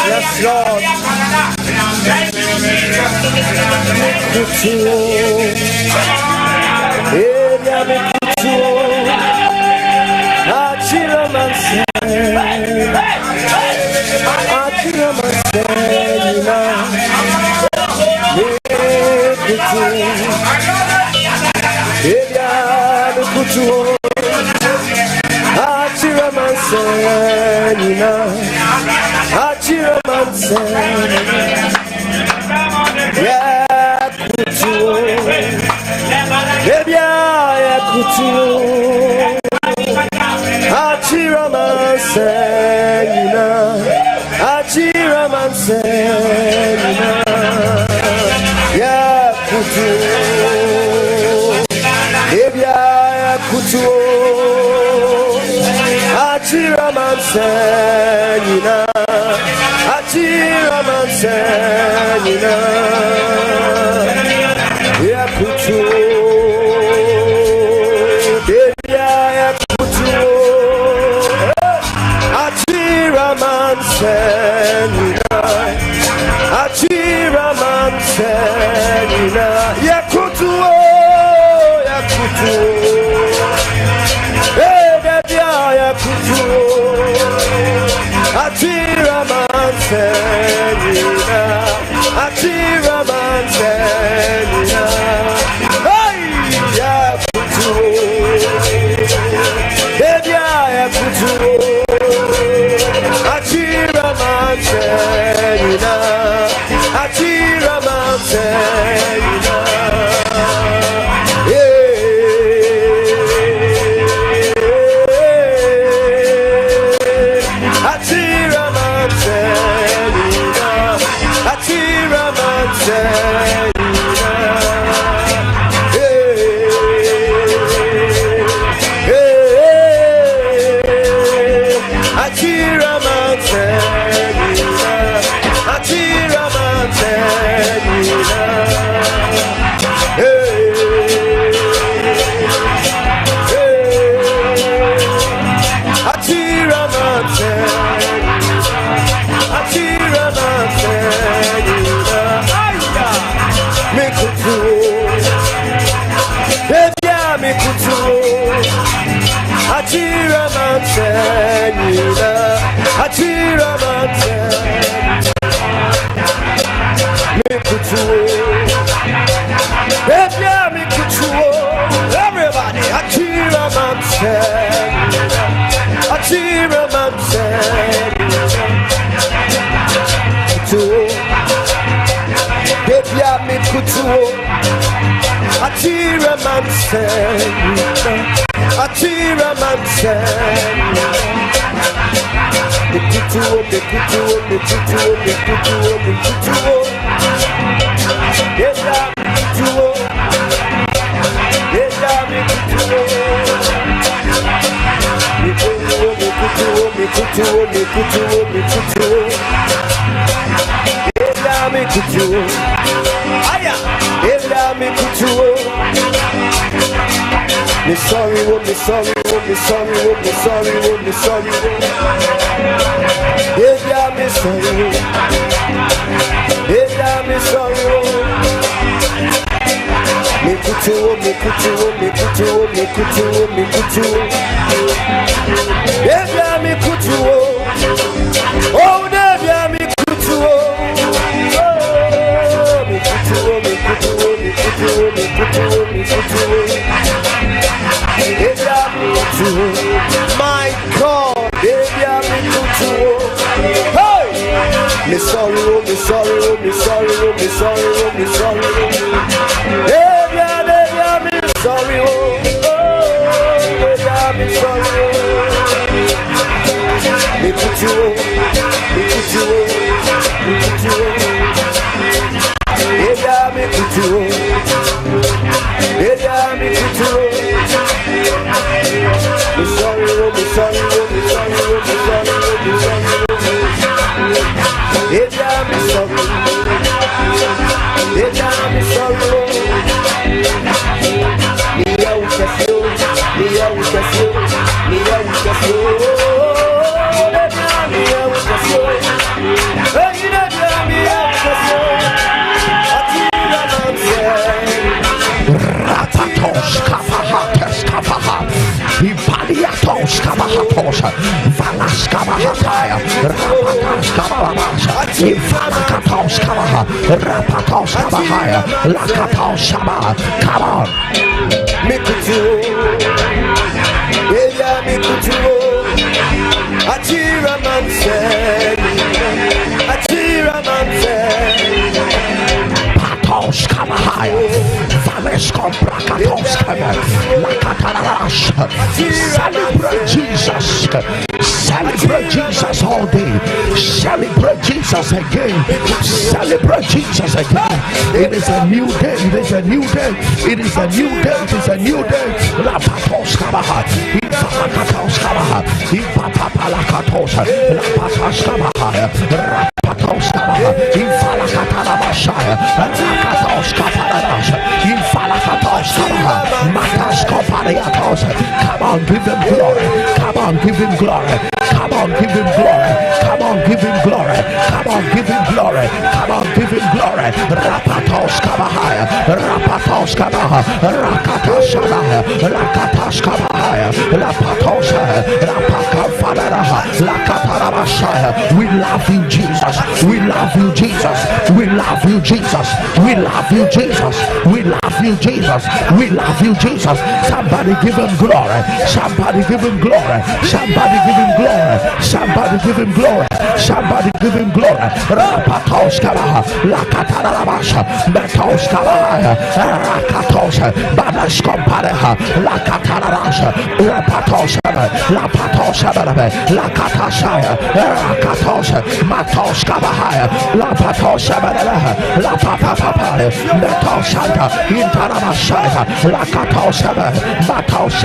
Yes, Lord. My God, me sorry, me sorry, me sorry, me sorry, me sorry. Me sorry, me sorry. Me put you, me put you, me put you. Me put you, me put you. Come on. Celebrate Jesus. Celebrate Jesus all day. Celebrate Jesus again. Celebrate Jesus again. It is a new day. It is a new day. It is a new day. It is a new day. La patos kabaha. Ipapakatos kabaha. Ipapapalakatos. La patos kabaha. Rapatos kabaha. Infalakatarabashaya. Rakatos kaparadash. Infalakatos kabaha. Matas kopariatos. Come on, give him glory. Come on, give him glory. Come on, give him glory. Come on, give him glory. Come on, give him glory. Come on, give him glory. Rapatos kabahaya. Rapatos kabaha. Rakatos kabahaya. Rakatos kabahaya. Rapatos. Rapakafadaraha. Lakatarabashaya. We love you, Jesus. We love you, Jesus. We love you, Jesus. We love you, Jesus. We love you, Jesus. We love you, Jesus. Somebody give him glory. Somebody give him glory. Somebody give him glory. Somebody give him glory. Somebody give him glory. Rapatos kabaha. Lakatarabasha. Metos kabaha. Rakatos. Badas kompareha. Lakatarabasha. Rapatos. Lapatos. Lakatashaya. Rakatos. Matos kabaha. Lapatos. Lapapapapaya. Metos shanta. Intarabashaya. Lakatos. Matos.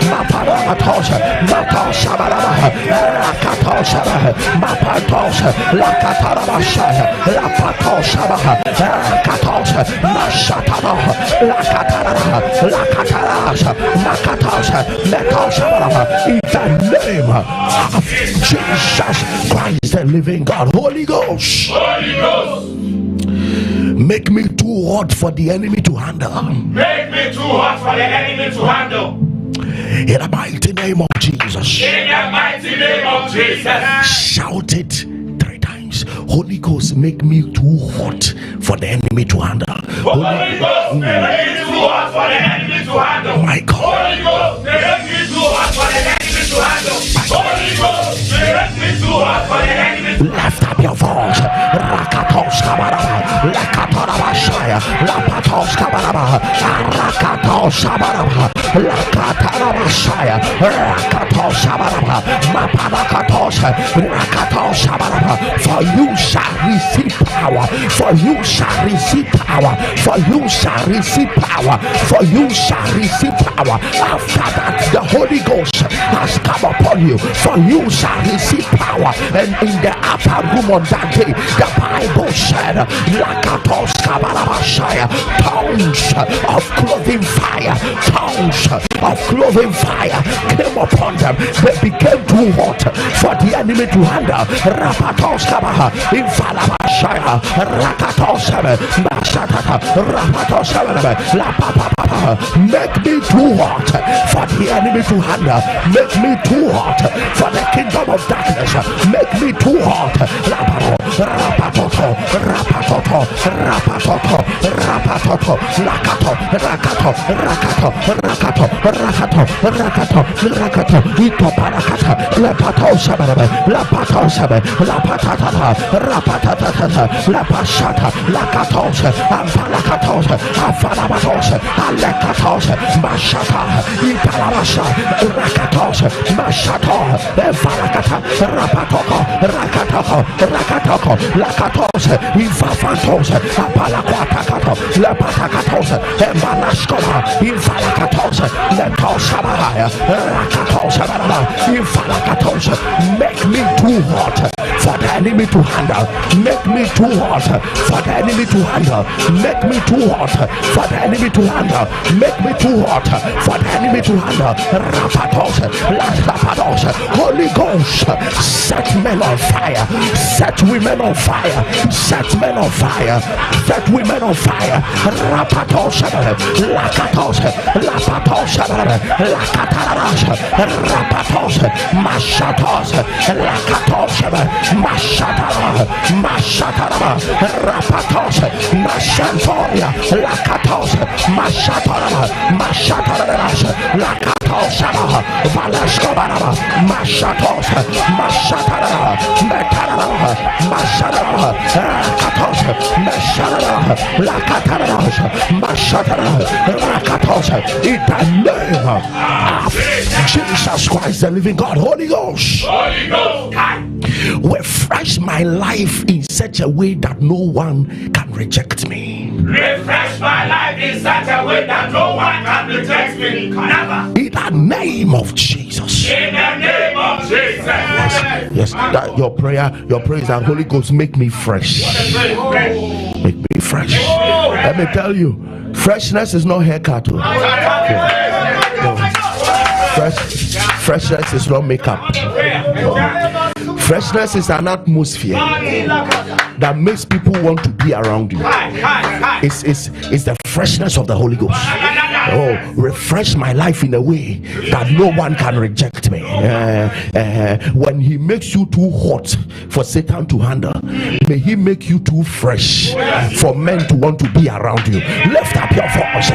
Maparatos. Matos. Rakatos. Mapatos. Lakatarabashaya. Lapatos. Rakatos. Mashatana. Lakatarabha. Lakatarabha. Makatos. Metos. In the name of Jesus Christ, the living God. Holy Ghost. Holy Ghost. Make me too hot for the enemy to handle. Make me too hot for the enemy to handle. In the mighty name of Jesus. In the mighty name of Jesus. Shout it 3 times. Holy Ghost, make me too hot for the enemy to handle. Holy Ghost, make me too hot for the enemy to handle. My God. Holy Ghost, make me too hot for the enemy to handle. Holy Ghost, make me too hot for the enemy to handle. Lift up your voice. Rakatos kabaraba. Lakatarabashaya. Lapatos kabaraba. Rakatos kabaraba. Lakatarabashaya. Rakatos kabaraba. Mapanakatos. Rakatos kabaraba. For you shall receive power. For you shall receive power. For you shall receive power. For you shall receive power. After that, the Holy Ghost has come upon you. For you shall receive power. And in the upper room on that day, the Bible said, Lakatos kabarabashaya, tongues of clothing fire, tongues of clothing fire came upon them. They became too hot for the enemy to handle. Rapatos kabaha, infalabashaya, rakatos mashatata, rapatos lapapapa. Make me too hot for the enemy to handle. Make me too hot for the kingdom of darkness. Make me too hot. Rapatoto, rapatoto, rapatoto, rapatoto, rakato, rakato, rakato, rakato, rakato, rakato, rakato, ito parakata, lapato sababe, lapato sabe, lapatata, rapatata, lapashata, lakatos, ampalakatos, afalabatos, alekatos, mashata, ipalabasha, rakatos, mashato, falakata, rapatoko, rakatoko, rakatoko, lakatos, infafantos, apalakwatakato, lapatakatos, embalaskoma, infalakatos, letosabahaya, rakatos, infalakatos. Make me too hot for the enemy to handle. Make me too hot for the enemy to handle. Make me too hot for the enemy to handle. Make me too hot for the enemy to handle. Rapatos, Rapatos, Holy Ghost, set men on fire, set women on fire, set men on fire, set women on fire. Rapatos, Lakatos, Lapatos, Lakataras, Rapatos, Mashatos, Lakatos, Mashatara, Mashatara, Rapatos, Mashantoria, Lakatos, Mashatara, Mashatara, Lakatos, Valascobaraba, Mashatos, Mashatara, Metara, Mashatara, Lakatos, Mashatara, Lakatara, Mashatara, Lakatos, in the name of Jesus Christ, the living God. Holy Ghost, Holy Ghost, refresh my life in such a way that no one can reject me. refresh my life in such a way that no one can reject me. Never. In the name of Jesus. In the name of Jesus. Yes, that your prayer is that Holy Ghost, make me fresh. Make me fresh. Let me tell you, freshness is not haircut. No. Freshness is not makeup. No. Freshness is an atmosphere that makes people want to be around you. It's the freshness of the Holy Ghost. Oh, refresh my life in a way that no one can reject me. When he makes you too hot for Satan to handle, may he make you too fresh for men to want to be around you. Lift up your voice.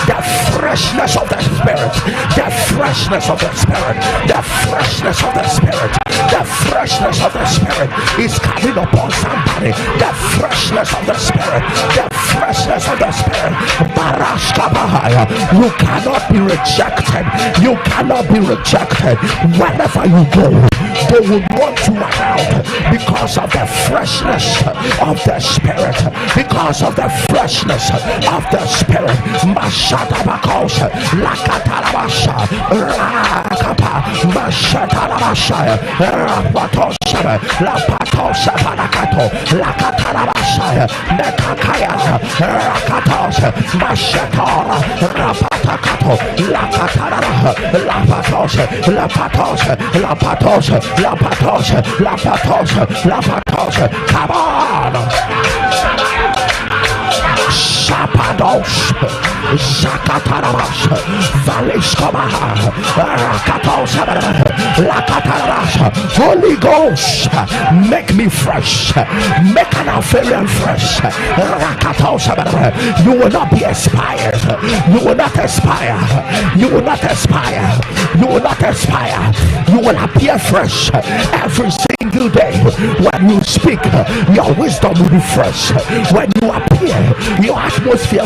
The freshness of the Spirit, the freshness of the Spirit, the freshness of the Spirit, the freshness of the Spirit is coming upon somebody. The freshness of the Spirit, the freshness of the Spirit. You cannot be rejected. You cannot be rejected. Wherever you go, they will want you around because of the freshness of the Spirit. Because of the freshness of the Spirit. Mashatabakos, Lakatarabasha, Rakapa, Mashatarabasha, Rapatosha, Lapatosha, Panakato, Lakatarabasha, Nekakaya, Rakatos, Mashatora, Rapatakato, Lakatara, Lapatos, Lapatos, Lapatos, Lapatos, Lapatos, Lapatos, come on! Shapados, Zakataramas, Valiskoma, Rakatos, Lakataramas. Holy Ghost, make me fresh, make an Alpharian fresh. Rakatos, you will not be expired, you will not expire, you will not expire, you will not expire, you will appear fresh every single day. When you speak, your wisdom will be fresh. When you appear, your atmosphere